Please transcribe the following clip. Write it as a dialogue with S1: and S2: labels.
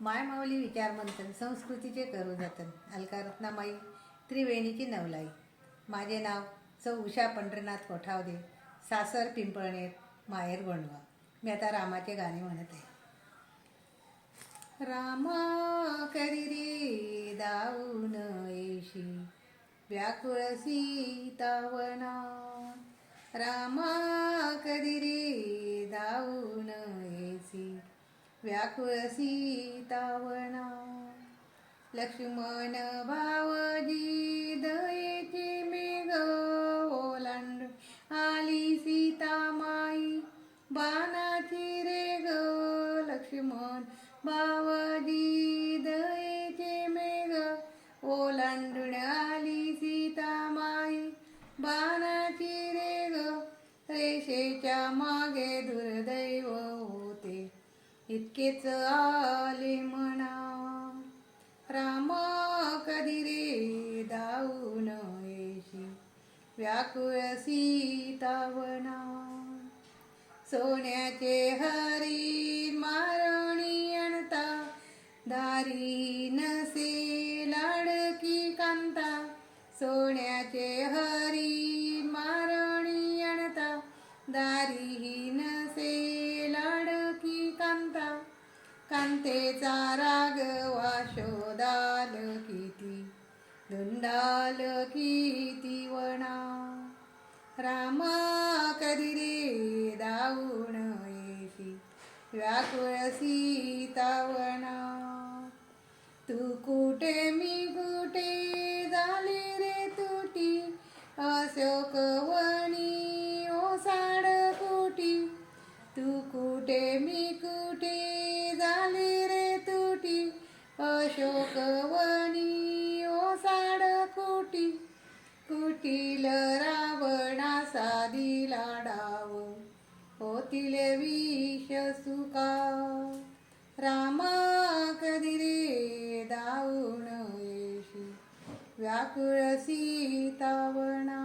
S1: मायमाऊली विचारमंथन संस्कृतीचे करू जतन. अलका रत्नामाई त्रिवेणीची नवलाई. माझे नाव सौ उषा पंढरनाथ कोठावदे, सासर पिंपळनेर, माहेर गोंडगाव. मी आता रामाचे गाणे म्हणत आहे. रामा करी रे दाऊन येशी व्याकुळ सीतावना. रामा करी रे दाऊन येसी व्याकुळ सीतावना. लक्ष्मण भावजी दयेचे मेघ ओलांड आली सीतामाई बाणाची रे ग. लक्ष्मण भावजी दयेचे मेघ ओलांडून आली सीतामाई बाणाची रे ग. रेषेच्या मागे दुर्दैव होते इतकेच आले म्हणा. रामा कधी रे दाऊन येशी व्याकुळ सीतावना. सोन्याचे हरी मारणी आणता दारी नसे लाडकी कांता. सोन्याचे हरी मारणी आणता दारी नसे लाडकी कांता. कांतेचा राग वाशोदाल किती धुंडाल किती वना. रामा कधी रे दाऊन येशी व्याकुळ सीतावना. तू कुठे मी कुठे झाली रे तुटी अशोकवनी ओसाड कोटी. तू कुठे मी कुठे झाली रे तुटी अशोकवनी ओसाड कोटी. कुटील रावणासा दिला डाव होतील विष सुका. रामा कधी रे दाऊन येशी व्याकुळ सीतावना.